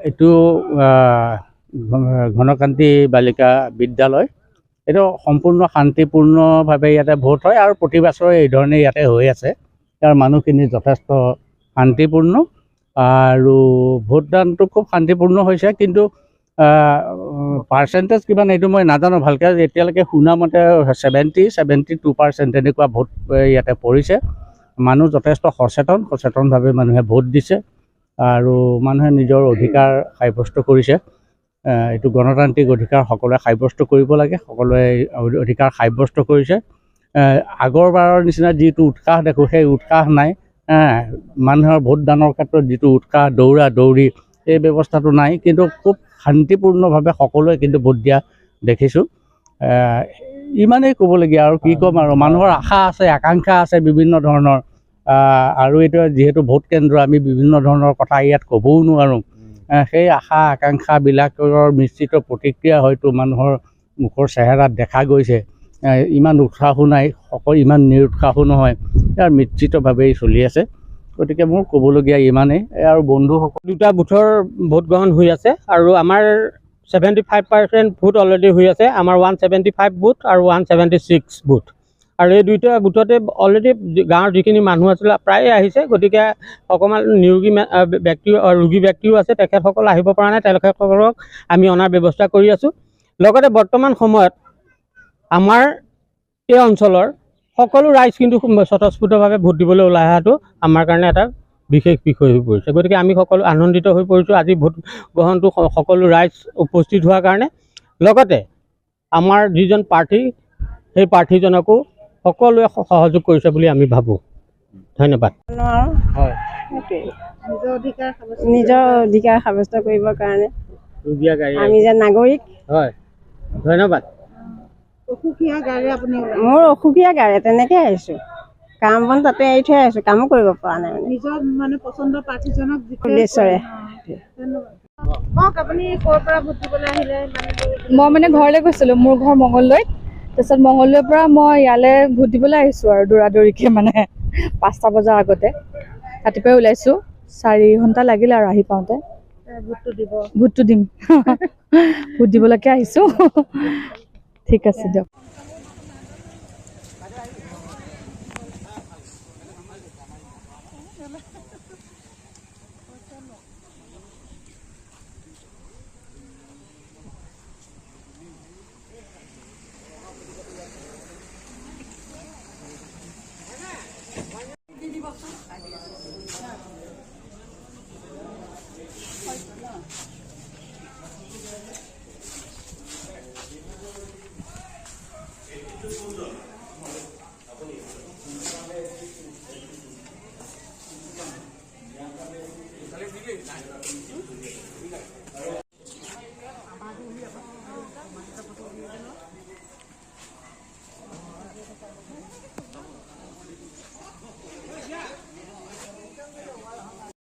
এইটো ঘনকান্তি বালিকা বিদ্যালয়। এইটো সম্পূৰ্ণ শান্তিপূৰ্ণভাৱে ইয়াতে ভোট হয় আৰু প্ৰতি বছৰে এই ধৰণে ইয়াতে হৈ আছে। ইয়াৰ মানুহখিনি যথেষ্ট শান্তিপূৰ্ণ আৰু ভোটদানটো খুব শান্তিপূৰ্ণ হৈছে, কিন্তু পাৰ্চেণ্টেজ কিমান এইটো মই নাজানো ভালকৈ। এতিয়ালৈকে শুনা মতে 72% তেনেকুৱা ভোট ইয়াতে পৰিছে। মানুহ যথেষ্ট সচেতনভাৱে মানুহে ভোট দিছে আৰু মানুহে নিজৰ অধিকাৰ সাব্যস্ত কৰিছে। এইটো গণতান্ত্ৰিক অধিকাৰ সকলোৱে সাব্যস্ত কৰিব লাগে, সকলোৱে অধিকাৰ সাব্যস্ত কৰিছে। আগৰবাৰৰ নিচিনা যিটো উৎসাহ দেখোঁ সেই উৎসাহ নাই। মানুহৰ ভোটদানৰ ক্ষেত্ৰত যিটো উৎসাহ দৌৰা দৌৰি এই ব্যৱস্থাটো নাই, কিন্তু খুব শান্তিপূৰ্ণভাৱে সকলোৱে কিন্তু ভোট দিয়া দেখিছোঁ। ইমানেই ক'বলগীয়া আৰু কি ক'ম আৰু। মানুহৰ আশা আছে, আকাংক্ষা আছে বিভিন্ন ধৰণৰ, আৰু এইটো যিহেতু ভোট কেন্দ্ৰ আমি বিভিন্ন ধৰণৰ কথা ইয়াত ক'বও নোৱাৰোঁ। সেই আশা আকাংক্ষাবিলাকৰ মিশ্ৰিত প্ৰতিক্ৰিয়া হয়তো মানুহৰ মুখৰ চেহেৰাত দেখা গৈছে। ইমান উৎসাহো নাই, ইমান নিৰুৎসাহো নহয়, ইয়াৰ মিশ্ৰিতভাৱেই চলি আছে। গতিকে মোৰ ক'বলগীয়া ইমানেই। আৰু বন্ধুসকল, দুটা বুথৰ ভোট গ্ৰহণ হৈ আছে আৰু আমাৰ 75% ভোট অলৰেডি হৈ আছে। আমাৰ 175 বুথ আৰু 176 বুথ, আৰু এই দুইটা বুথতে অলৰেডি গাঁৱৰ যিখিনি মানুহ আছিলে প্ৰায়ে আহিছে। গতিকে অকণমান নিৰোগী ৰোগী ব্যক্তিও আছে, তেখেতসকল আহিব পৰা নাই, তেখেতসকলক আমি অনাৰ ব্যৱস্থা কৰি আছোঁ। লগতে বৰ্তমান সময়ত আমাৰ এই অঞ্চলৰ সকলো ৰাইজ কিন্তু স্বতঃস্ফূৰ্তভাৱে ভোট দিবলৈ ওলাই অহাটো আমাৰ কাৰণে এটা বিশেষ বিষয় হৈ পৰিছে। গতিকে আমি সকলো আনন্দিত হৈ পৰিছোঁ আজি ভোট গ্ৰহণটো সকলো ৰাইজ উপস্থিত হোৱাৰ কাৰণে। লগতে আমাৰ যিজন প্ৰাৰ্থী সেই প্ৰাৰ্থীজনকো সকলোৱে সহযোগ কৰিছে বুলি আমি ভাবোঁ। ধন্যবাদ। নিজৰ অধিকাৰ সাব্যস্ত কৰিবৰ কাৰণে আমি যে নাগৰিক। হয়, ধন্যবাদ। মোৰ অসুখীয়া গাড়ী তেনেকৈ আহিছোঁ, কাম বন তাতে এৰি থৈ আহিছোঁ, কামো কৰিব পৰা নাই। নিজৰ মানে পচন্দৰ প্ৰাৰ্থীজনক উদ্দেশ্যৰে মই মানে ঘৰলৈ গৈছিলোঁ, মোৰ ঘৰ মঙলদৈত। তাৰপিছত মঙলদৈৰ পৰা মই ইয়ালৈ ভোট দিবলৈ আহিছোঁ আৰু দৌৰাদৌৰিকৈ, মানে 5টা বজাৰ আগতে ৰাতিপুৱাই ওলাইছোঁ। 4 ঘণ্টা লাগিলে আৰু আহি পাওঁতে। ভোটটো দিম ভোট দিবলৈকে আহিছোঁ। ঠিক আছে দিয়ক।